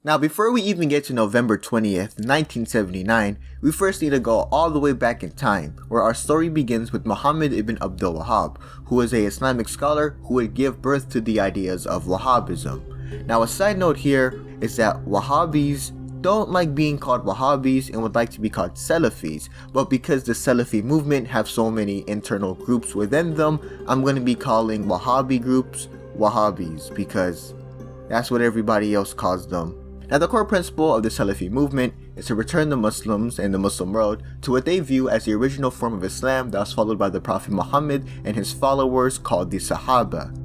Now, before we even get to November 20th, 1979, we first need to go all the way back in time, where our story begins with Muhammad ibn Abdul Wahhab, who was an Islamic scholar who would give birth to the ideas of Wahhabism. Now, a side note here is that Wahhabis don't like being called Wahhabis and would like to be called Salafis, but because the Salafi movement have so many internal groups within them, I'm going to be calling Wahhabi groups Wahhabis because that's what everybody else calls them. Now, the core principle of the Salafi movement is to return the Muslims and the Muslim world to what they view as the original form of Islam that was followed by the Prophet Muhammad and his followers called the Sahaba.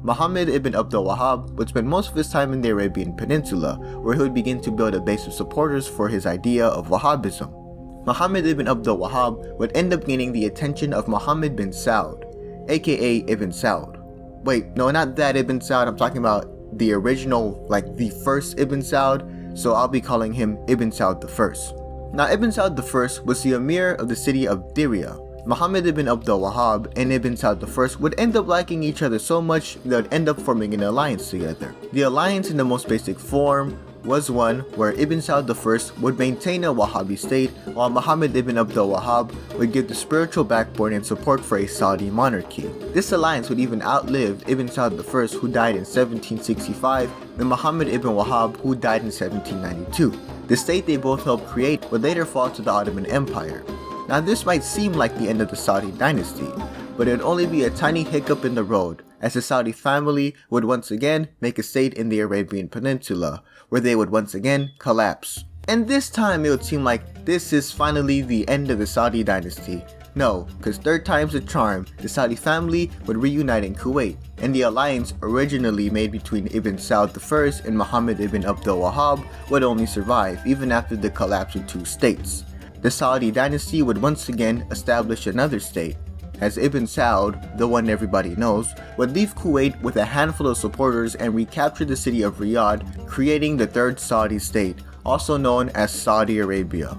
Muhammad ibn Abdul Wahhab would spend most of his time in the Arabian Peninsula, where he would begin to build a base of supporters for his idea of Wahhabism. Muhammad ibn Abdul Wahhab would end up gaining the attention of Muhammad bin Saud, aka Ibn Saud. Wait, no, not that Ibn Saud, I'm talking about the original, like the first Ibn Saud, so I'll be calling him Ibn Saud I. Now, Ibn Saud I was the Emir of the city of Diriyah. Muhammad ibn Abdul Wahhab and Ibn Saud I would end up liking each other so much they would end up forming an alliance together. The alliance in the most basic form was one where Ibn Saud I would maintain a Wahhabi state, while Muhammad ibn Abdul Wahhab would give the spiritual backbone and support for a Saudi monarchy. This alliance would even outlive Ibn Saud I, who died in 1765, and Muhammad ibn Wahhab, who died in 1792. The state they both helped create would later fall to the Ottoman Empire. Now, this might seem like the end of the Saudi dynasty, but it would only be a tiny hiccup in the road, as the Saudi family would once again make a state in the Arabian Peninsula, where they would once again collapse. And this time it would seem like this is finally the end of the Saudi dynasty. No, because third time's a charm, the Saudi family would reunite in Kuwait, and the alliance originally made between Ibn Saud I and Muhammad ibn Abdul Wahhab would only survive even after the collapse of two states. The Saudi dynasty would once again establish another state, as Ibn Saud, the one everybody knows, would leave Kuwait with a handful of supporters and recapture the city of Riyadh, creating the third Saudi state, also known as Saudi Arabia.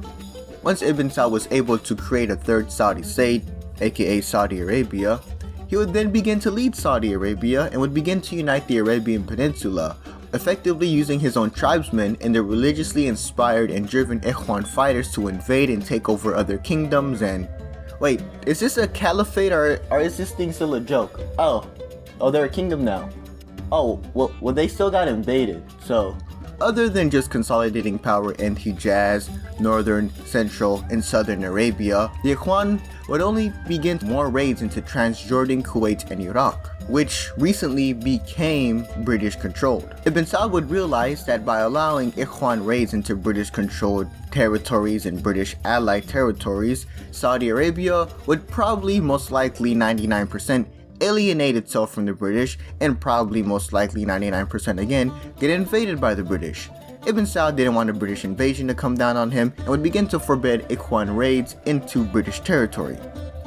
Once Ibn Saud was able to create a third Saudi state, aka Saudi Arabia, he would then begin to lead Saudi Arabia and would begin to unite the Arabian Peninsula, effectively using his own tribesmen and their religiously inspired and driven Ikhwan fighters to invade and take over other kingdoms and... Wait, is this a caliphate or is this thing still a joke? Oh, they're a kingdom now. Oh, well they still got invaded, so... Other than just consolidating power in Hijaz, northern, central, and southern Arabia, the Ikhwan would only begin more raids into Transjordan, Kuwait, and Iraq, which recently became British controlled. Ibn Saud would realize that by allowing Ikhwan raids into British controlled territories and British allied territories, Saudi Arabia would probably most likely 99% alienate itself from the British and probably most likely 99% again get invaded by the British. Ibn Saud didn't want a British invasion to come down on him and would begin to forbid Ikhwan raids into British territory.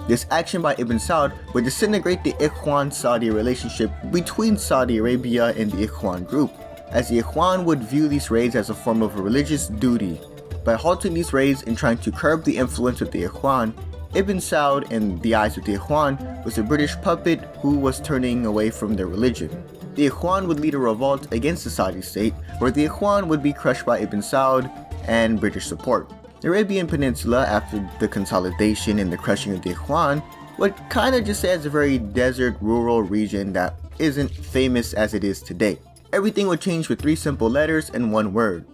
This action by Ibn Saud would disintegrate the Ikhwan-Saudi relationship between Saudi Arabia and the Ikhwan group, as the Ikhwan would view these raids as a form of a religious duty. By halting these raids and trying to curb the influence of the Ikhwan, Ibn Saud, in the eyes of the Ikhwan, was a British puppet who was turning away from their religion. The Ikhwan would lead a revolt against the Saudi state, where the Ikhwan would be crushed by Ibn Saud and British support. The Arabian Peninsula, after the consolidation and the crushing of the Ikhwan, would kinda just say as a very desert, rural region that isn't famous as it is today. Everything would change with three simple letters and one word: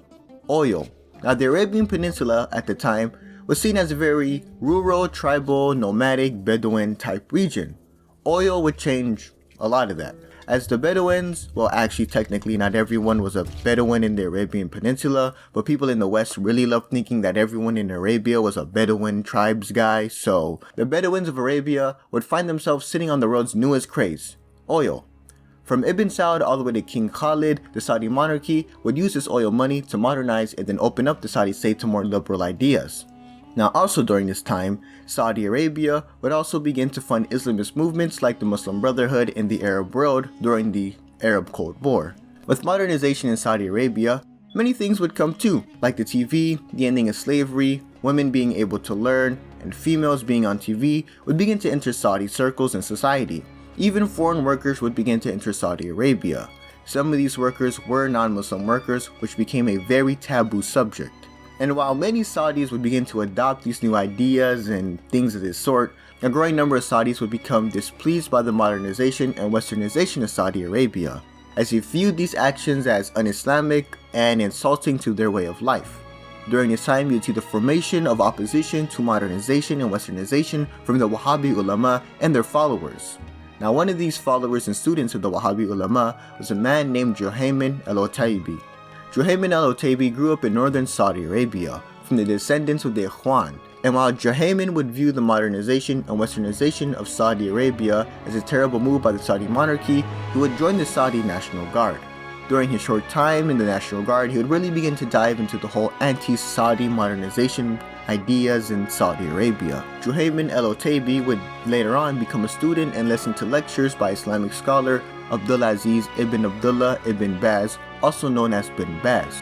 oil. Now, the Arabian Peninsula at the time was seen as a very rural, tribal, nomadic, Bedouin type region. Oil would change a lot of that, as the Bedouins, well, actually technically not everyone was a Bedouin in the Arabian Peninsula, but people in the West really loved thinking that everyone in Arabia was a Bedouin tribes guy, so the Bedouins of Arabia would find themselves sitting on the world's newest craze: oil. From Ibn Saud all the way to King Khalid, the Saudi monarchy would use this oil money to modernize and then open up the Saudi state to more liberal ideas. Now, also during this time, Saudi Arabia would also begin to fund Islamist movements like the Muslim Brotherhood in the Arab world during the Arab Cold War. With modernization in Saudi Arabia, many things would come too, like the TV, the ending of slavery, women being able to learn, and females being on TV would begin to enter Saudi circles and society. Even foreign workers would begin to enter Saudi Arabia. some of these workers were non-Muslim workers, which became a very taboo subject. And while many Saudis would begin to adopt these new ideas and things of this sort, a growing number of Saudis would become displeased by the modernization and westernization of Saudi Arabia, as he viewed these actions as un-Islamic and insulting to their way of life. During this time, you'd see the formation of opposition to modernization and westernization from the Wahhabi ulama and their followers. Now, one of these followers and students of the Wahhabi ulama was a man named Juhayman al-Otaybi. Juhayman al-Otaybi grew up in northern Saudi Arabia from the descendants of the Ikhwan, and while Juhayman would view the modernization and westernization of Saudi Arabia as a terrible move by the Saudi monarchy, he would join the Saudi National Guard. During his short time in the National Guard, he would really begin to dive into the whole anti-Saudi modernization ideas in Saudi Arabia. Juhayman al-Otaybi would later on become a student and listen to lectures by Islamic scholar Abdulaziz ibn Abdullah ibn Baz, also known as Bin Baz.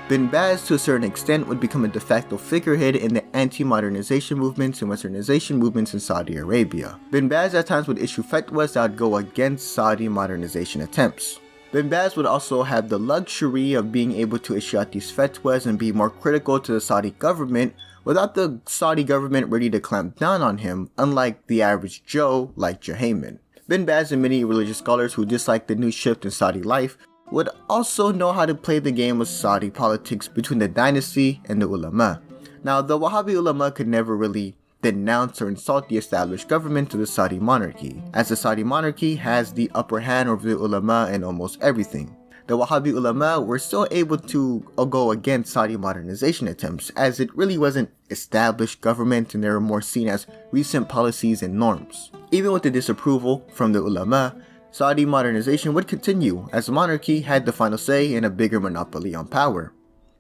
Bin Baz, to a certain extent, would become a de facto figurehead in the anti-modernization movements and westernization movements in Saudi Arabia. Bin Baz at times would issue fatwas that would go against Saudi modernization attempts. Bin Baz would also have the luxury of being able to issue out these fatwas and be more critical to the Saudi government without the Saudi government ready to clamp down on him, unlike the average Joe like Juhayman. Bin Baz and many religious scholars who disliked the new shift in Saudi life would also know how to play the game of Saudi politics between the dynasty and the ulama. Now, the Wahhabi ulama could never really denounce or insult the established government of the Saudi monarchy, as the Saudi monarchy has the upper hand over the ulama in almost everything. The Wahhabi ulama were still able to go against Saudi modernization attempts, as it really wasn't established government and they were more seen as recent policies and norms. Even with the disapproval from the ulama, Saudi modernization would continue, as the monarchy had the final say and a bigger monopoly on power.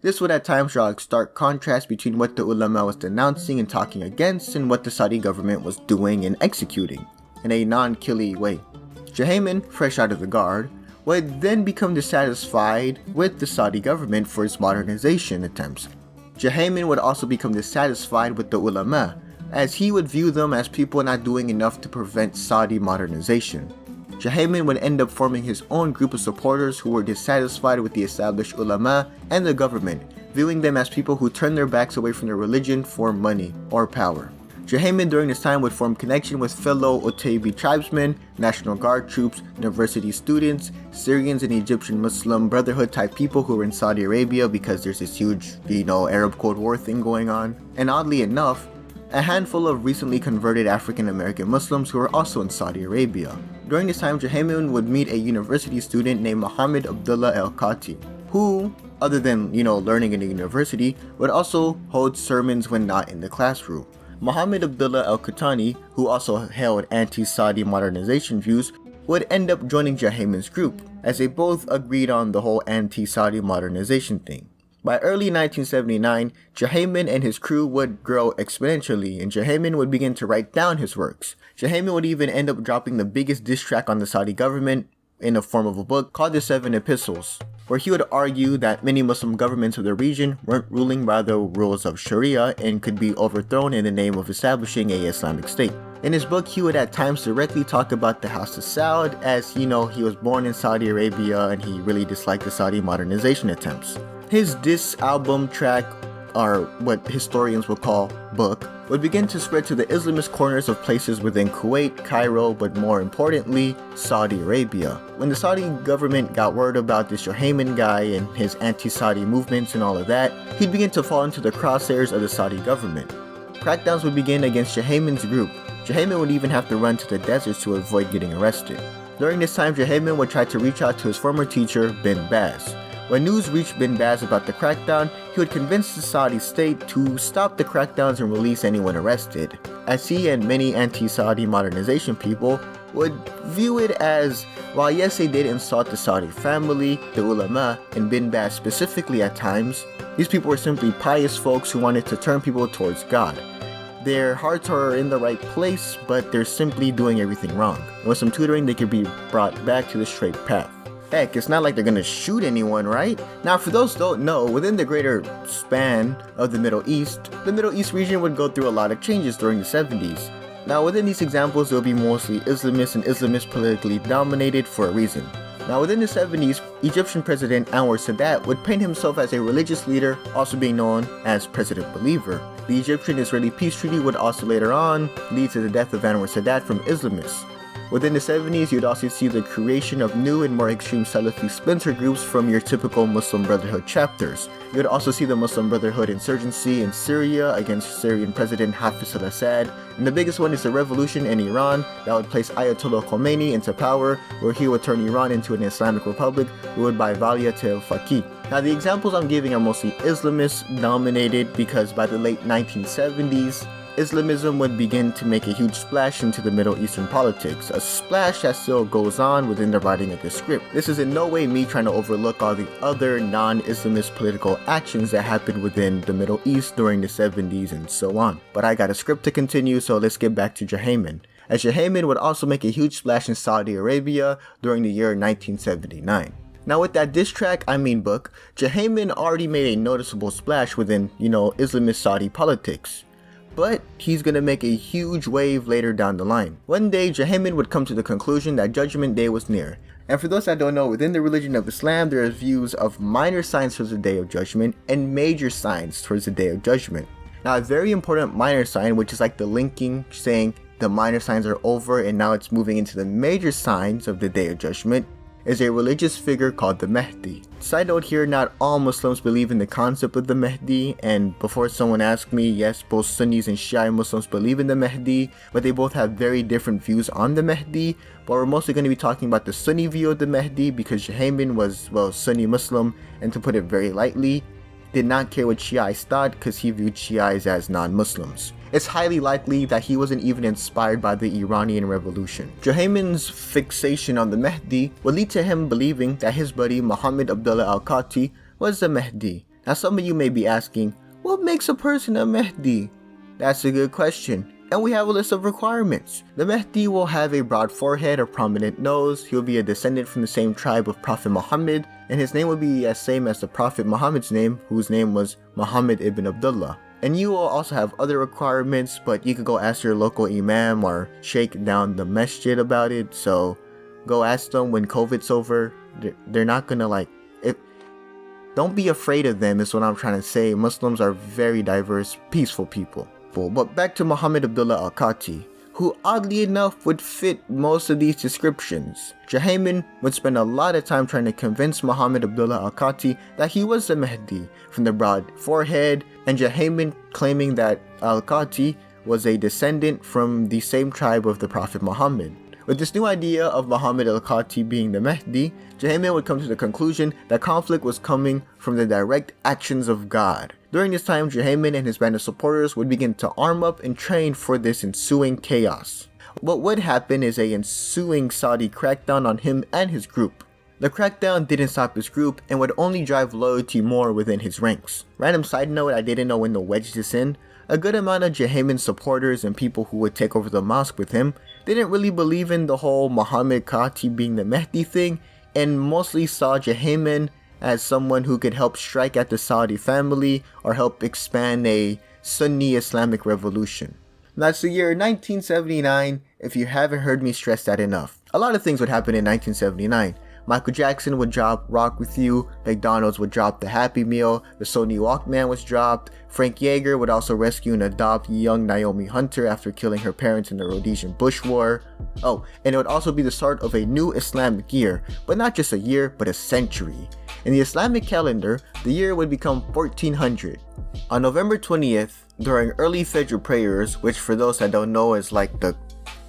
This would at times draw a stark contrast between what the ulama was denouncing and talking against and what the Saudi government was doing and executing, in a non-killy way. Juhayman, fresh out of the guard, would then become dissatisfied with the Saudi government for its modernization attempts. Juhayman would also become dissatisfied with the ulama, as he would view them as people not doing enough to prevent Saudi modernization. Juhayman would end up forming his own group of supporters who were dissatisfied with the established ulama and the government, viewing them as people who turn their backs away from their religion for money or power. Juhayman during this time would form connection with fellow Otaybi tribesmen, National Guard troops, university students, Syrians and Egyptian Muslim Brotherhood type people who were in Saudi Arabia because there's this huge, Arab Cold War thing going on. And oddly enough, a handful of recently converted African American Muslims who were also in Saudi Arabia. During this time, Juhayman would meet a university student named Muhammad Abdullah al-Qati, who, other than, learning in a university, would also hold sermons when not in the classroom. Muhammad Abdullah al-Qatani, who also held anti-Saudi modernization views, would end up joining Juhayman's group, as they both agreed on the whole anti-Saudi modernization thing. By early 1979, Juhayman and his crew would grow exponentially, and Juhayman would begin to write down his works. Juhayman would even end up dropping the biggest diss track on the Saudi government in the form of a book called the 7 Epistles, where he would argue that many Muslim governments of the region weren't ruling by the rules of Sharia and could be overthrown in the name of establishing a Islamic state. In his book, he would at times directly talk about the House of Saud, as he was born in Saudi Arabia and he really disliked the Saudi modernization attempts. His diss album track, or what historians would call book, would begin to spread to the Islamist corners of places within Kuwait, Cairo, but more importantly, Saudi Arabia. When the Saudi government got word about this Juhayman guy and his anti-Saudi movements and all of that, he'd begin to fall into the crosshairs of the Saudi government. Crackdowns would begin against Juhayman's group. Juhayman would even have to run to the deserts to avoid getting arrested. During this time, Juhayman would try to reach out to his former teacher, Bin Baz. When news reached Bin Baz about the crackdown, he would convince the Saudi state to stop the crackdowns and release anyone arrested, as he and many anti-Saudi modernization people would view it as, while yes they did insult the Saudi family, the ulama, and Bin Baz specifically at times, these people were simply pious folks who wanted to turn people towards God. Their hearts are in the right place, but they're simply doing everything wrong. And with some tutoring, they could be brought back to the straight path. Heck, it's not like they're gonna shoot anyone, right? Now, for those who don't know, within the greater span of the Middle East region would go through a lot of changes during the 70s. Now, within these examples, it will be mostly Islamist and Islamist politically dominated for a reason. Now within the 70s, Egyptian President Anwar Sadat would paint himself as a religious leader, also being known as President Believer. The Egyptian-Israeli peace treaty would also later on lead to the death of Anwar Sadat from Islamists. Within the 70s, you'd also see the creation of new and more extreme Salafi splinter groups from your typical Muslim Brotherhood chapters. You'd also see the Muslim Brotherhood insurgency in Syria against Syrian President Hafez al-Assad, and the biggest one is the revolution in Iran that would place Ayatollah Khomeini into power, where he would turn Iran into an Islamic republic ruled by Valiat al-Faqih. Now the examples I'm giving are mostly Islamist dominated because by the late 1970s, Islamism would begin to make a huge splash into the Middle Eastern politics, a splash that still goes on within the writing of the script. This is in no way me trying to overlook all the other non-Islamist political actions that happened within the Middle East during the 70s and so on. But I got a script to continue, so let's get back to Juhayman. As Juhayman would also make a huge splash in Saudi Arabia during the year 1979. Now with that diss track, book, Juhayman already made a noticeable splash within, Islamist Saudi politics. But he's gonna make a huge wave later down the line. One day, Juhayman would come to the conclusion that Judgment Day was near. And for those that don't know, within the religion of Islam, there are views of minor signs towards the Day of Judgment and major signs towards the Day of Judgment. Now, a very important minor sign, which is like the linking, saying the minor signs are over and now it's moving into the major signs of the Day of Judgment, is a religious figure called the Mahdi. Side note here, not all Muslims believe in the concept of the Mahdi, and before someone asks me, yes, both Sunnis and Shia Muslims believe in the Mahdi, but they both have very different views on the Mahdi. But we're mostly going to be talking about the Sunni view of the Mahdi because Juhayman was, Sunni Muslim, and to put it very lightly, did not care what Shiites thought because he viewed Shiites as non-Muslims. It's highly likely that he wasn't even inspired by the Iranian Revolution. Juhayman's fixation on the Mahdi would lead to him believing that his buddy Muhammad Abdullah al-Qati was the Mahdi. Now some of you may be asking, what makes a person a Mahdi? That's a good question. And we have a list of requirements. The Mahdi will have a broad forehead, a prominent nose, he'll be a descendant from the same tribe of Prophet Muhammad, and his name will be as same as the Prophet Muhammad's name, whose name was Muhammad ibn Abdullah. And you will also have other requirements, but you could go ask your local imam or sheikh down the masjid about it, so go ask them when COVID's over. They're not gonna don't be afraid of them is what I'm trying to say. Muslims are very diverse, peaceful people. But back to Muhammad Abdullah al-Qati, who oddly enough would fit most of these descriptions. Juhayman would spend a lot of time trying to convince Muhammad Abdullah al-Qati that he was the Mahdi, from the broad forehead, and Juhayman claiming that al-Qati was a descendant from the same tribe of the Prophet Muhammad. With this new idea of Muhammad al-Qati being the Mahdi, Juhayman would come to the conclusion that conflict was coming from the direct actions of God. During this time, Juhayman and his band of supporters would begin to arm up and train for this ensuing chaos. What would happen is a ensuing Saudi crackdown on him and his group. The crackdown didn't stop his group and would only drive loyalty more within his ranks. Random side note, I didn't know when to wedge this in. A good amount of Juhayman's supporters and people who would take over the mosque with him didn't really believe in the whole Muhammad Qati being the Mahdi thing, and mostly saw Juhayman as someone who could help strike at the Saudi family or help expand a Sunni Islamic revolution. That's the year 1979, if you haven't heard me stress that enough. A lot of things would happen in 1979. Michael Jackson would drop Rock With You, McDonald's would drop the Happy Meal, the Sony Walkman was dropped, Frank Yeager would also rescue and adopt young Naomi Hunter after killing her parents in the Rhodesian Bush War. Oh, and it would also be the start of a new Islamic year, but not just a year, but a century. In the Islamic calendar, the year would become 1400. On November 20th, during early Fajr prayers, which for those that don't know is like the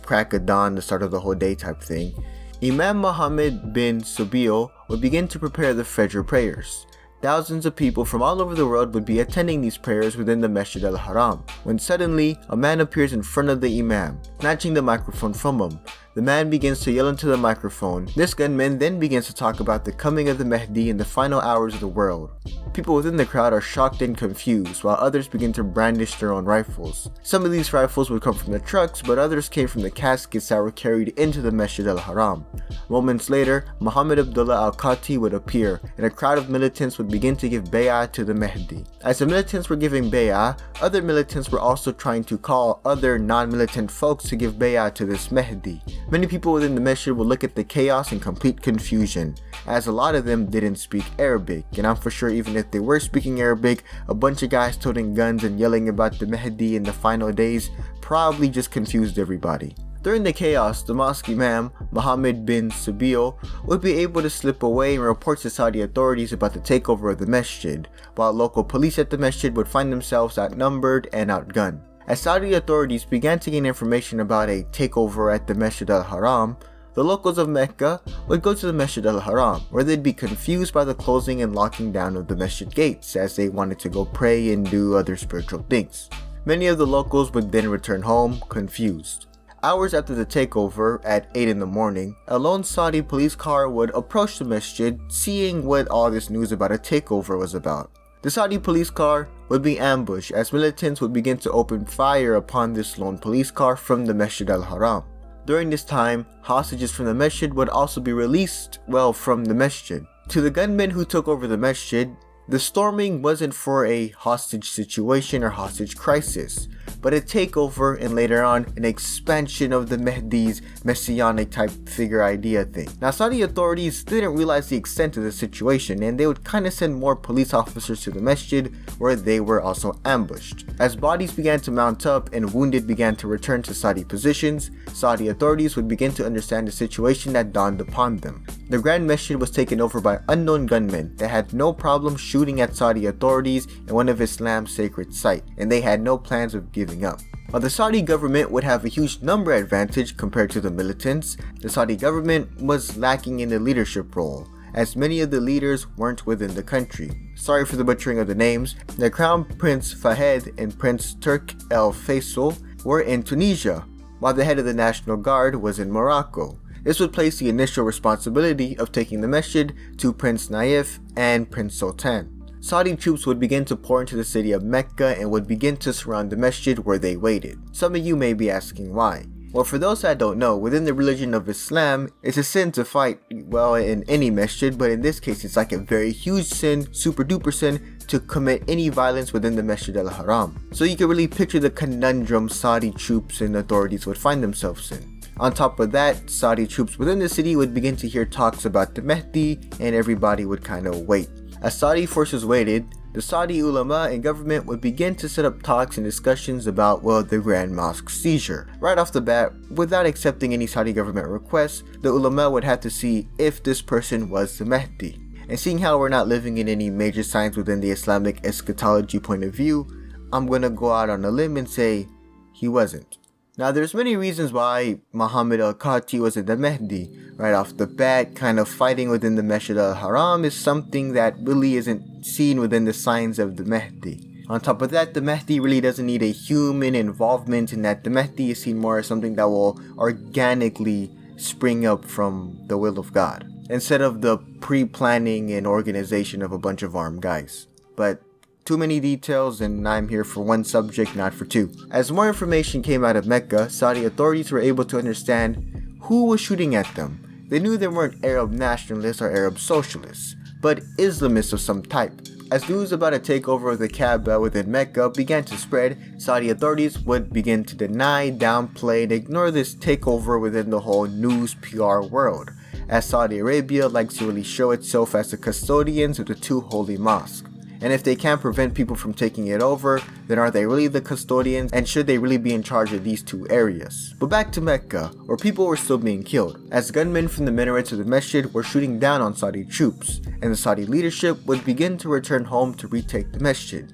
crack of dawn, the start of the whole day type thing, Imam Muhammad bin Subil would begin to prepare the Fajr prayers. Thousands of people from all over the world would be attending these prayers within the Masjid al-Haram, when suddenly, a man appears in front of the Imam, snatching the microphone from him. The man begins to yell into the microphone. This gunman then begins to talk about the coming of the Mahdi in the final hours of the world. People within the crowd are shocked and confused, while others begin to brandish their own rifles. Some of these rifles would come from the trucks, but others came from the caskets that were carried into the Masjid al-Haram. Moments later, Muhammad Abdullah al-Qati would appear, and a crowd of militants would begin to give bay'ah to the Mahdi. As the militants were giving bay'ah, other militants were also trying to call other non-militant folks to give bay'ah to this Mahdi. Many people within the masjid would look at the chaos in complete confusion, as a lot of them didn't speak Arabic, and I'm for sure even if they were speaking Arabic, a bunch of guys toting guns and yelling about the Mahdi in the final days probably just confused everybody. During the chaos, the mosque imam, Mohammed bin Sabil, would be able to slip away and report to Saudi authorities about the takeover of the masjid, while local police at the masjid would find themselves outnumbered and outgunned. As Saudi authorities began to gain information about a takeover at the Masjid al-Haram, the locals of Mecca would go to the Masjid al-Haram, where they'd be confused by the closing and locking down of the masjid gates as they wanted to go pray and do other spiritual things. Many of the locals would then return home confused. Hours after the takeover, at 8 in the morning, a lone Saudi police car would approach the masjid, seeing what all this news about a takeover was about. The Saudi police car would be ambushed as militants would begin to open fire upon this lone police car from the Masjid al-Haram. During this time, hostages from the masjid would also be released, from the masjid. To the gunmen who took over the masjid, the storming wasn't for a hostage situation or hostage crisis, but a takeover and later on an expansion of the Mahdi's messianic type figure idea thing. Now, Saudi authorities didn't realize the extent of the situation and they would kind of send more police officers to the masjid where they were also ambushed. As bodies began to mount up and wounded began to return to Saudi positions, Saudi authorities would begin to understand the situation that dawned upon them. The Grand Masjid was taken over by unknown gunmen that had no problem shooting at Saudi authorities in one of Islam's sacred sites, and they had no plans of giving up. While the Saudi government would have a huge number advantage compared to the militants, the Saudi government was lacking in the leadership role, as many of the leaders weren't within the country. Sorry for the butchering of the names. The Crown Prince Fahd and Prince Turk El Faisal were in Tunisia, while the head of the National Guard was in Morocco. This would place the initial responsibility of taking the masjid to Prince Naif and Prince Sultan. Saudi troops would begin to pour into the city of Mecca and would begin to surround the masjid where they waited. Some of you may be asking why. Well, for those that don't know, within the religion of Islam, it's a sin to fight, in any masjid, but in this case it's like a very huge sin, super duper sin, to commit any violence within the Masjid al-Haram. So you can really picture the conundrum Saudi troops and authorities would find themselves in. On top of that, Saudi troops within the city would begin to hear talks about the Mahdi and everybody would kind of wait. As Saudi forces waited, the Saudi ulama and government would begin to set up talks and discussions about, the Grand Mosque seizure. Right off the bat, without accepting any Saudi government requests, the ulama would have to see if this person was the Mahdi. And seeing how we're not living in any major signs within the Islamic eschatology point of view, I'm gonna go out on a limb and say he wasn't. Now, there's many reasons why Muhammad al-Qati wasn't the Mahdi. Right off the bat, kind of fighting within the Masjid al-Haram is something that really isn't seen within the signs of the Mahdi. On top of that, the Mahdi really doesn't need a human involvement in that. The Mahdi is seen more as something that will organically spring up from the will of God, instead of the pre-planning and organization of a bunch of armed guys. But too many details, and I'm here for one subject, not for two. As more information came out of Mecca, Saudi authorities were able to understand who was shooting at them. They knew they weren't Arab nationalists or Arab socialists, but Islamists of some type. As news about a takeover of the Kaaba within Mecca began to spread, Saudi authorities would begin to deny, downplay, and ignore this takeover within the whole news PR world, as Saudi Arabia likes to really show itself as the custodians of the two holy mosques. And if they can't prevent people from taking it over, then are they really the custodians, and should they really be in charge of these two areas? But back to Mecca, where people were still being killed, as gunmen from the minarets of the masjid were shooting down on Saudi troops, and the Saudi leadership would begin to return home to retake the masjid.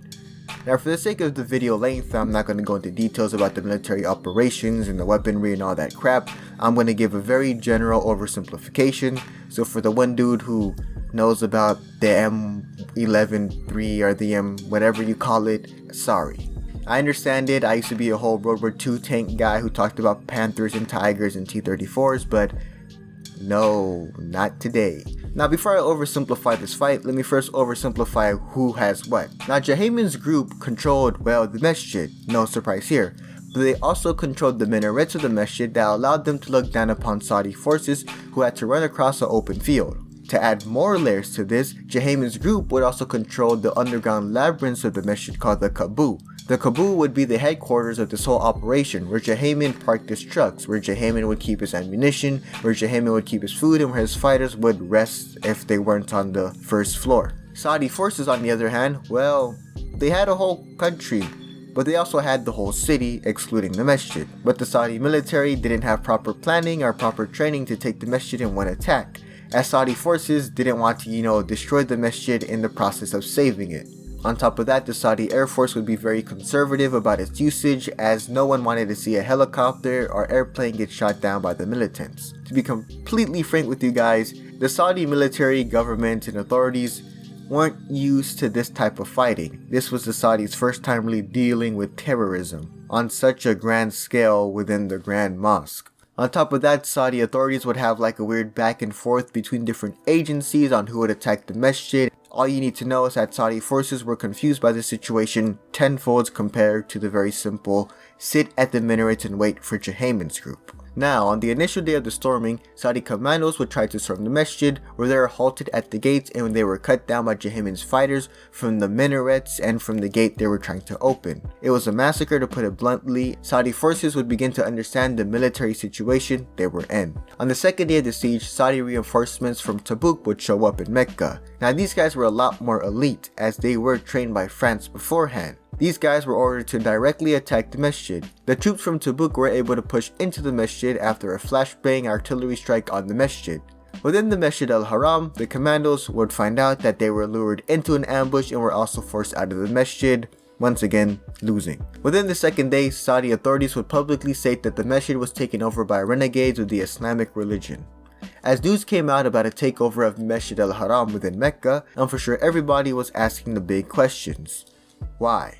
Now, for the sake of the video length, I'm not going to go into details about the military operations and the weaponry and all that crap. I'm going to give a very general oversimplification. So for the one dude who knows about the M11-3 or the M whatever you call it, sorry. I understand it. I used to be a whole World War II tank guy who talked about Panthers and Tigers and T-34s, but no, not today. Now, before I oversimplify this fight, let me first oversimplify who has what. Now, Juhayman's group controlled, the masjid, no surprise here, but they also controlled the minarets of the masjid that allowed them to look down upon Saudi forces who had to run across an open field. To add more layers to this, Juhayman's group would also control the underground labyrinths of the masjid called the Qaboo. The Qaboo would be the headquarters of this whole operation, where Juhayman parked his trucks, where Juhayman would keep his ammunition, where Juhayman would keep his food, and where his fighters would rest if they weren't on the first floor. Saudi forces, on the other hand, well, they had a whole country, but they also had the whole city, excluding the masjid. But the Saudi military didn't have proper planning or proper training to take the masjid in one attack, as Saudi forces didn't want to, destroy the masjid in the process of saving it. On top of that, the Saudi Air Force would be very conservative about its usage, as no one wanted to see a helicopter or airplane get shot down by the militants. To be completely frank with you guys, the Saudi military, government, and authorities weren't used to this type of fighting. This was the Saudis' first time really dealing with terrorism on such a grand scale within the Grand Mosque. On top of that, Saudi authorities would have like a weird back and forth between different agencies on who would attack the masjid. All you need to know is that Saudi forces were confused by the situation tenfold compared to the very simple sit at the minaret and wait for Juhayman's group. Now, on the initial day of the storming, Saudi commandos would try to storm the masjid, where they were halted at the gates and when they were cut down by Juhayman's fighters from the minarets and from the gate they were trying to open. It was a massacre, to put it bluntly. Saudi forces would begin to understand the military situation they were in. On the second day of the siege, Saudi reinforcements from Tabuk would show up in Mecca. Now, these guys were a lot more elite, as they were trained by France beforehand. These guys were ordered to directly attack the masjid. The troops from Tabuk were able to push into the masjid after a flashbang artillery strike on the masjid. Within the Masjid al-Haram, the commandos would find out that they were lured into an ambush and were also forced out of the masjid, once again losing. Within the second day, Saudi authorities would publicly state that the masjid was taken over by renegades of the Islamic religion. As news came out about a takeover of Masjid al-Haram within Mecca, and for sure everybody was asking the big questions. Why?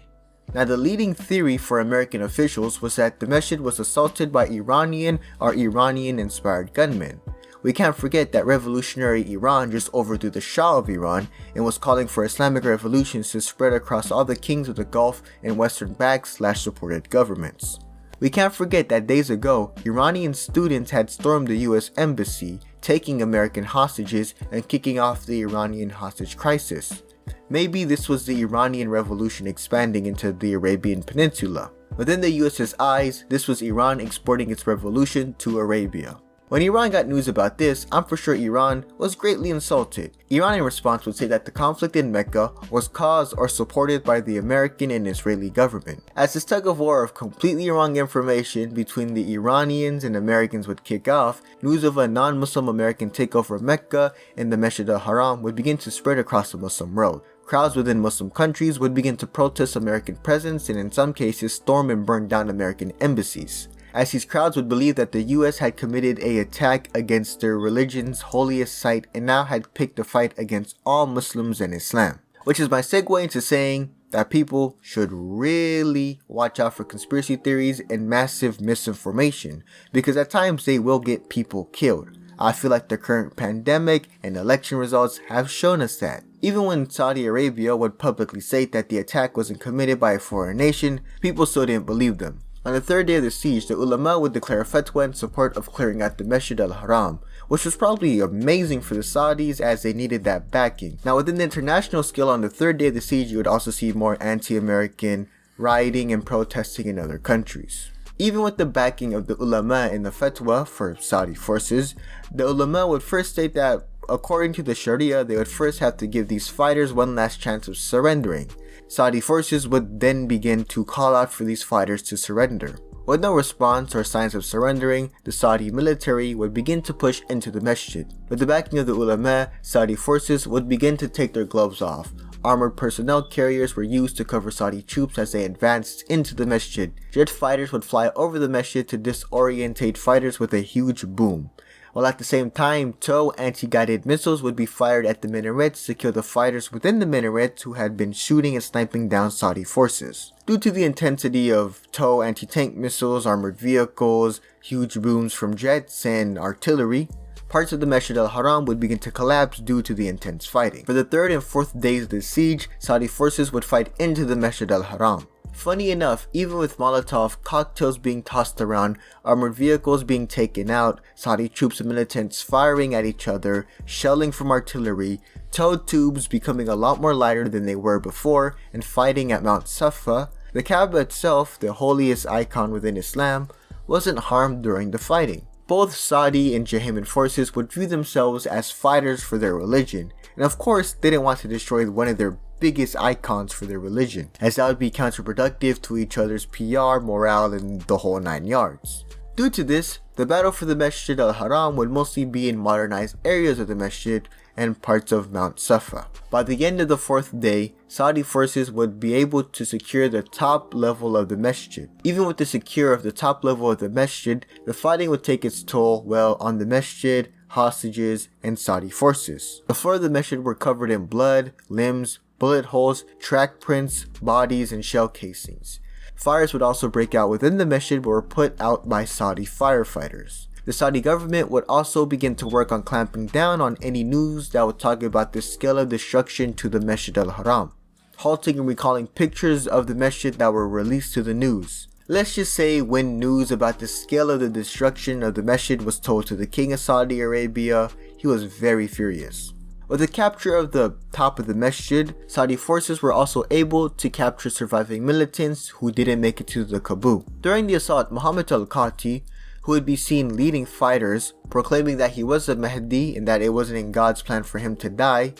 Now, the leading theory for American officials was that the masjid was assaulted by Iranian or Iranian-inspired gunmen. We can't forget that revolutionary Iran just overthrew the Shah of Iran and was calling for Islamic revolutions to spread across all the kings of the Gulf and Western-backed / supported governments. We can't forget that days ago, Iranian students had stormed the US embassy, taking American hostages and kicking off the Iranian hostage crisis. Maybe this was the Iranian Revolution expanding into the Arabian Peninsula. Within the US's eyes, this was Iran exporting its revolution to Arabia. When Iran got news about this, I'm for sure Iran was greatly insulted. Iran in response would say that the conflict in Mecca was caused or supported by the American and Israeli government. As this tug of war of completely wrong information between the Iranians and Americans would kick off, news of a non-Muslim American takeover of Mecca and the Masjid al-Haram would begin to spread across the Muslim world. Crowds within Muslim countries would begin to protest American presence and in some cases storm and burn down American embassies, as these crowds would believe that the US had committed an attack against their religion's holiest site and now had picked a fight against all Muslims and Islam. Which is my segue into saying that people should really watch out for conspiracy theories and massive misinformation, because at times they will get people killed. I feel like the current pandemic and election results have shown us that. Even when Saudi Arabia would publicly state that the attack wasn't committed by a foreign nation, people still didn't believe them. On the third day of the siege, the ulama would declare a fatwa in support of clearing out the Masjid al-Haram, which was probably amazing for the Saudis as they needed that backing. Now, within the international scale, on the third day of the siege, you would also see more anti-American rioting and protesting in other countries. Even with the backing of the ulama in the fatwa for Saudi forces, the ulama would first state that according to the Sharia, they would first have to give these fighters one last chance of surrendering. Saudi forces would then begin to call out for these fighters to surrender. With no response or signs of surrendering, the Saudi military would begin to push into the masjid. With the backing of the ulama, Saudi forces would begin to take their gloves off. Armored personnel carriers were used to cover Saudi troops as they advanced into the masjid. Jet fighters would fly over the masjid to disorientate fighters with a huge boom. While at the same time, TOW anti-guided missiles would be fired at the minarets to kill the fighters within the minarets who had been shooting and sniping down Saudi forces. Due to the intensity of TOW anti-tank missiles, armored vehicles, huge booms from jets, and artillery, parts of the Masjid al-Haram would begin to collapse due to the intense fighting. For the third and fourth days of the siege, Saudi forces would fight into the Masjid al-Haram. Funny enough, even with Molotov cocktails being tossed around, armored vehicles being taken out, Saudi troops and militants firing at each other, shelling from artillery, tow tubes becoming a lot more lighter than they were before, and fighting at Mount Safa, The Kaaba itself, the holiest icon within Islam, wasn't harmed during the fighting. Both Saudi and Jahemian forces would view themselves as fighters for their religion, and of course didn't want to destroy one of their biggest icons for their religion, as that would be counterproductive to each other's PR, morale, and the whole 9 yards. Due to this, the battle for the Masjid al-Haram would mostly be in modernized areas of the Masjid and parts of Mount Safa. By the end of the 4th day, Saudi forces would be able to secure the top level of the Masjid. Even with the secure of the top level of the Masjid, the fighting would take its toll on the Masjid, hostages, and Saudi forces. The floor of the Masjid were covered in blood, limbs, bullet holes, track prints, bodies, and shell casings. Fires would also break out within the Masjid but were put out by Saudi firefighters. The Saudi government would also begin to work on clamping down on any news that would talk about the scale of destruction to the Masjid al-Haram, halting and recalling pictures of the Masjid that were released to the news. Let's just say when news about the scale of the destruction of the Masjid was told to the King of Saudi Arabia, he was very furious. With the capture of the top of the Masjid, Saudi forces were also able to capture surviving militants who didn't make it to the Qaboo. During the assault, Muhammad al-Qati, who would be seen leading fighters, proclaiming that he was the Mahdi and that it wasn't in God's plan for him to die,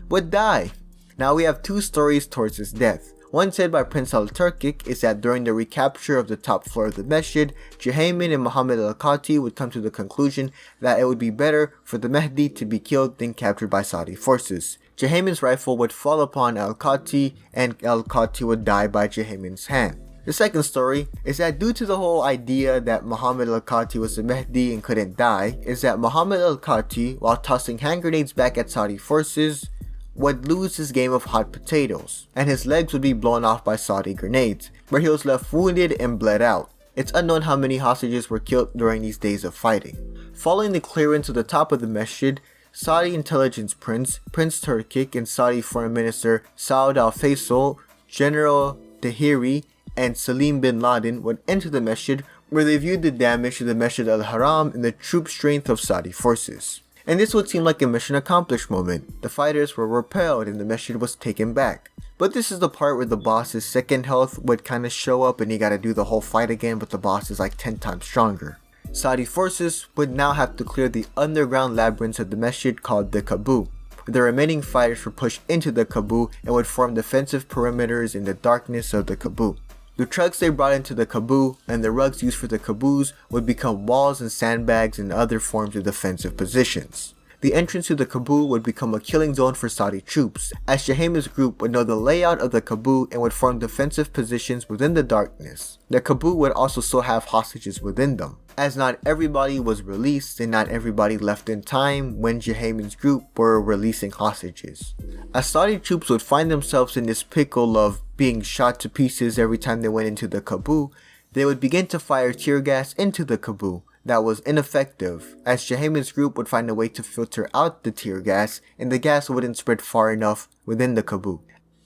would die. Now we have 2 stories towards his death. One said by Prince al-Turkic is that during the recapture of the top floor of the Masjid, Jahemian and Muhammad al-Qati would come to the conclusion that it would be better for the Mahdi to be killed than captured by Saudi forces. Jahemian's rifle would fall upon al-Qati and al-Qati would die by Jahemian's hand. The second story is that due to the whole idea that Muhammad al-Qati was the Mahdi and couldn't die, is that Muhammad al-Qati, while tossing hand grenades back at Saudi forces, would lose his game of hot potatoes, and his legs would be blown off by Saudi grenades, where he was left wounded and bled out. It's unknown how many hostages were killed during these days of fighting. Following the clearance of the top of the Masjid, Saudi intelligence Prince Turkic, and Saudi Foreign Minister Saud al-Faisal, General Tahiri, and Salim bin Laden would enter the Masjid, where they viewed the damage to the Masjid al-Haram and the troop strength of Saudi forces. And this would seem like a mission accomplished moment. The fighters were repelled and the Masjid was taken back. But this is the part where the boss's second health would kinda show up and you gotta do the whole fight again, but the boss is like 10 times stronger. Saudi forces would now have to clear the underground labyrinths of the Masjid called the Qaboo. The remaining fighters were pushed into the Qaboo and would form defensive perimeters in the darkness of the Qaboo. The trucks they brought into the Qaboo and the rugs used for the Qaboos would become walls and sandbags and other forms of defensive positions. The entrance to the Qaboo would become a killing zone for Saudi troops, as Jahemian's group would know the layout of the Qaboo and would form defensive positions within the darkness. The Qaboo would also still have hostages within them, as not everybody was released and not everybody left in time when Jahemian's group were releasing hostages. As Saudi troops would find themselves in this pickle of being shot to pieces every time they went into the Qaboo, they would begin to fire tear gas into the Qaboo that was ineffective, as Jahemian's group would find a way to filter out the tear gas and the gas wouldn't spread far enough within the Qaboo.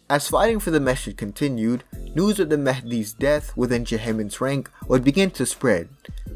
As fighting for the Masjid continued, news of the Mahdi's death within Jahemian's rank would begin to spread.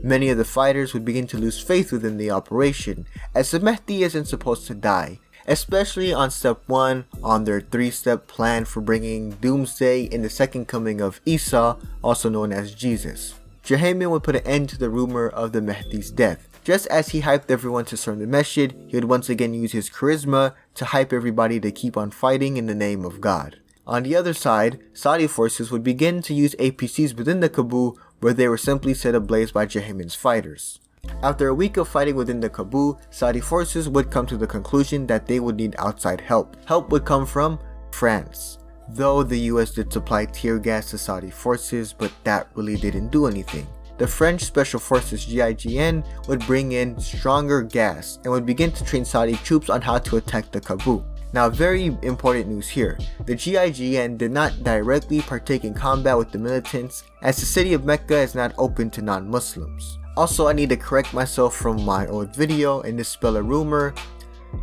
Many of the fighters would begin to lose faith within the operation, as the Mahdi isn't supposed to die, especially on step 1 on their 3-step plan for bringing doomsday in the second coming of Isa, also known as Jesus. Jahemian would put an end to the rumor of the Mahdi's death. Just as he hyped everyone to storm the Masjid, he would once again use his charisma to hype everybody to keep on fighting in the name of God. On the other side, Saudi forces would begin to use APCs within the Qaboo, where they were simply set ablaze by Jahemian's fighters. After a week of fighting within the Qaboo, Saudi forces would come to the conclusion that they would need outside help. Help would come from France. Though the US did supply tear gas to Saudi forces, but that really didn't do anything. The French Special Forces GIGN would bring in stronger gas and would begin to train Saudi troops on how to attack the Qaboo. Now, very important news here. The GIGN did not directly partake in combat with the militants, as the city of Mecca is not open to non-Muslims. Also, I need to correct myself from my old video and dispel a rumor.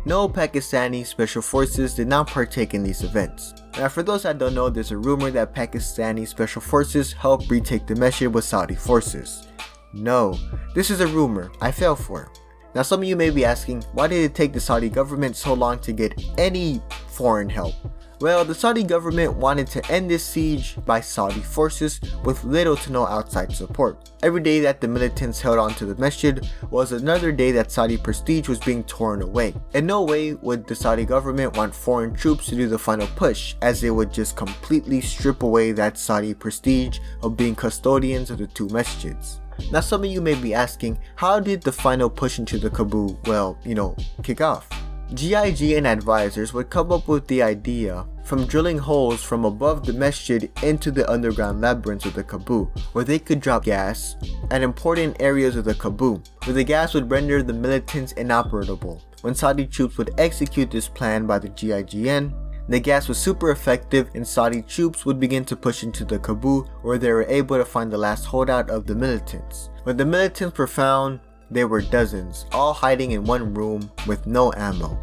No Pakistani Special Forces did not partake in these events. Now, for those that don't know, there's a rumor that Pakistani Special Forces helped retake the Masjid with Saudi forces. No, this is a rumor I fell for. Now, some of you may be asking, why did it take the Saudi government so long to get any foreign help? Well, the Saudi government wanted to end this siege by Saudi forces with little to no outside support. Every day that the militants held on to the masjid was another day that Saudi prestige was being torn away. In no way would the Saudi government want foreign troops to do the final push, as they would just completely strip away that Saudi prestige of being custodians of the two masjids. Now some of you may be asking, how did the final push into the Qaboo, kick off? GIGN advisors would come up with the idea from drilling holes from above the masjid into the underground labyrinths of the Qaboo, where they could drop gas at important areas of the Qaboo, where the gas would render the militants inoperable. When Saudi troops would execute this plan by the GIGN, the gas was super effective and Saudi troops would begin to push into the Qaboo, where they were able to find the last holdout of the militants. When the militants were found, there were dozens, all hiding in one room with no ammo.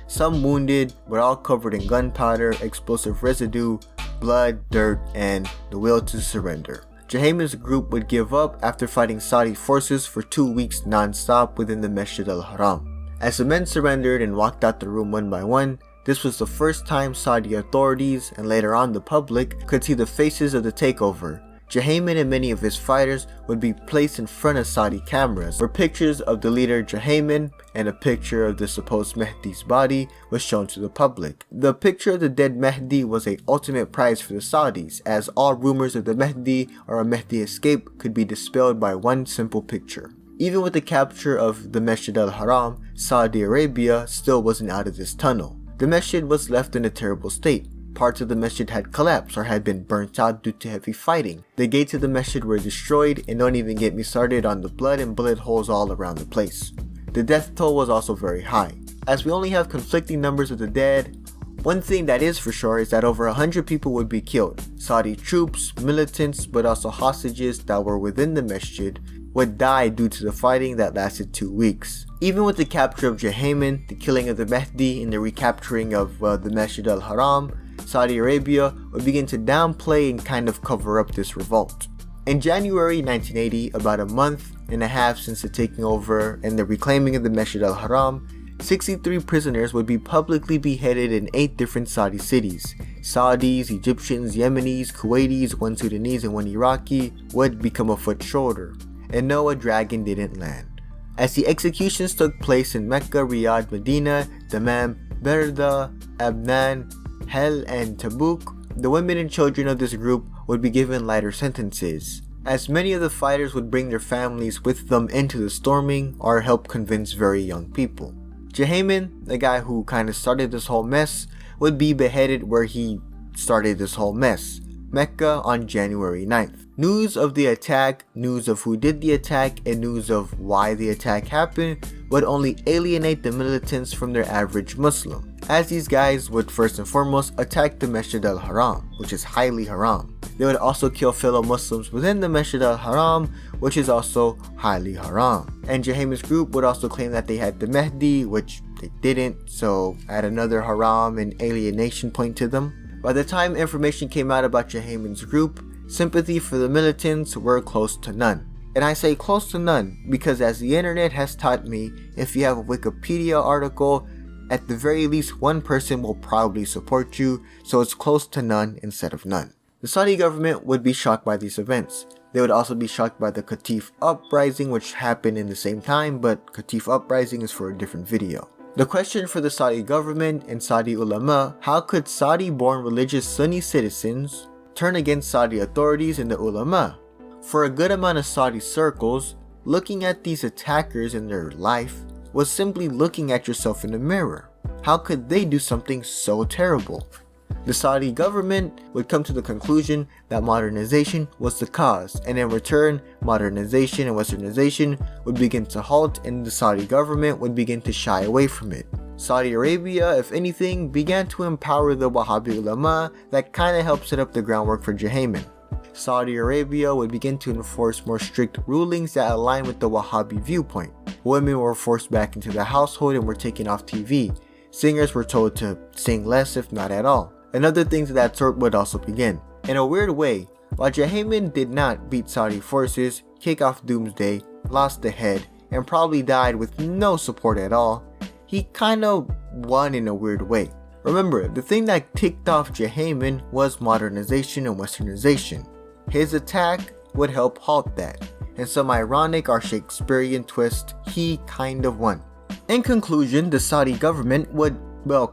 Some wounded, but all covered in gunpowder, explosive residue, blood, dirt, and the will to surrender. Juhayman's group would give up after fighting Saudi forces for 2 weeks non-stop within the Masjid al-Haram. As the men surrendered and walked out the room one by one, this was the first time Saudi authorities, and later on the public, could see the faces of the takeover. Juhayman and many of his fighters would be placed in front of Saudi cameras, where pictures of the leader Juhayman and a picture of the supposed Mahdi's body was shown to the public. The picture of the dead Mahdi was an ultimate prize for the Saudis, as all rumors of the Mahdi or a Mahdi escape could be dispelled by one simple picture. Even with the capture of the Masjid al-Haram, Saudi Arabia still wasn't out of this tunnel. The masjid was left in a terrible state. Parts of the masjid had collapsed or had been burnt out due to heavy fighting. The gates of the masjid were destroyed, and don't even get me started on the blood and bullet holes all around the place. The death toll was also very high. As we only have conflicting numbers of the dead, one thing that is for sure is that over 100 people would be killed. Saudi troops, militants, but also hostages that were within the masjid would die due to the fighting that lasted 2 weeks. Even with the capture of Juhayman, the killing of the Mahdi, and the recapturing of the Masjid al-Haram, Saudi Arabia would begin to downplay and kind of cover up this revolt. In January 1980, about a month and a half since the taking over and the reclaiming of the Masjid al-Haram, 63 prisoners would be publicly beheaded in 8 different Saudi cities. Saudis, Egyptians, Yemenis, Kuwaitis, 1 Sudanese, and 1 Iraqi would become a foot shorter. And no, a dragon didn't land. As the executions took place in Mecca, Riyadh, Medina, Dammam, Berda, Abnan, Hel, and Tabuk, the women and children of this group would be given lighter sentences, as many of the fighters would bring their families with them into the storming or help convince very young people. Juhayman, the guy who kind of started this whole mess, would be beheaded where he started this whole mess, Mecca, on January 9th. News of the attack, news of who did the attack, and news of why the attack happened would only alienate the militants from their average Muslim, as these guys would first and foremost attack the Masjid al-Haram, which is highly haram. They would also kill fellow Muslims within the Masjid al-Haram, which is also highly haram. And Juhayman's group would also claim that they had the Mahdi, which they didn't, so add another haram and alienation point to them. By the time information came out about Juhayman's group, sympathy for the militants were close to none. And I say close to none because, as the internet has taught me, if you have a Wikipedia article, at the very least one person will probably support you, so it's close to none instead of none. The Saudi government would be shocked by these events. They would also be shocked by the Qatif uprising, which happened in the same time, but Qatif uprising is for a different video. The question for the Saudi government and Saudi ulama: how could Saudi-born religious Sunni citizens turn against Saudi authorities and the ulama? For a good amount of Saudi circles, looking at these attackers in their life was simply looking at yourself in the mirror. How could they do something so terrible? The Saudi government would come to the conclusion that modernization was the cause, and in return, modernization and westernization would begin to halt, and the Saudi government would begin to shy away from it. Saudi Arabia, if anything, began to empower the Wahhabi ulama that kinda helped set up the groundwork for Juhayman. Saudi Arabia would begin to enforce more strict rulings that align with the Wahhabi viewpoint. Women were forced back into the household and were taken off TV. Singers were told to sing less, if not at all. And other things of that sort would also begin. In a weird way, while Juhayman did not beat Saudi forces, kick off Doomsday, lost the head, and probably died with no support at all, he kinda won in a weird way. Remember, the thing that ticked off Juhayman was modernization and westernization. His attack would help halt that. In some ironic or Shakespearean twist, he kind of won. In conclusion, the Saudi government would,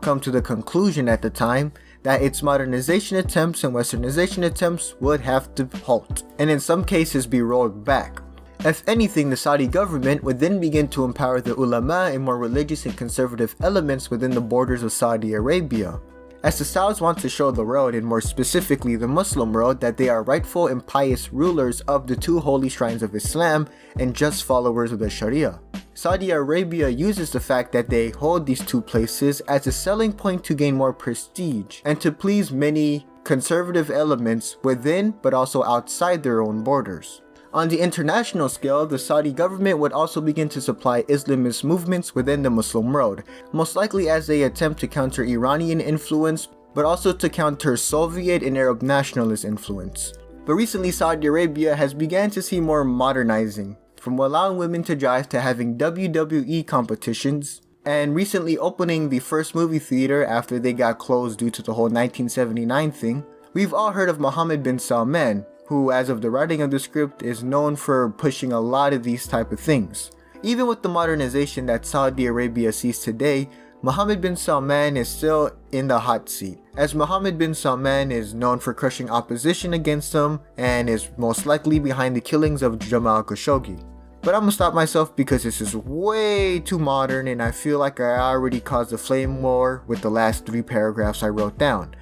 come to the conclusion at the time that its modernization attempts and westernization attempts would have to halt, and in some cases be rolled back. If anything, the Saudi government would then begin to empower the ulama and more religious and conservative elements within the borders of Saudi Arabia, as the Sauds want to show the world, and more specifically the Muslim world, that they are rightful and pious rulers of the two holy shrines of Islam and just followers of the Sharia. Saudi Arabia uses the fact that they hold these two places as a selling point to gain more prestige and to please many conservative elements within but also outside their own borders. On the international scale, the Saudi government would also begin to supply Islamist movements within the Muslim world, most likely as they attempt to counter Iranian influence, but also to counter Soviet and Arab nationalist influence. But recently, Saudi Arabia has begun to see more modernizing, from allowing women to drive to having WWE competitions, and recently opening the first movie theater after they got closed due to the whole 1979 thing. We've all heard of Mohammed bin Salman, who as of the writing of the script is known for pushing a lot of these type of things. Even with the modernization that Saudi Arabia sees today, Mohammed bin Salman is still in the hot seat, as Mohammed bin Salman is known for crushing opposition against him and is most likely behind the killings of Jamal Khashoggi. But I'm gonna stop myself because this is way too modern and I feel like I already caused a flame war with the last 3 paragraphs I wrote down.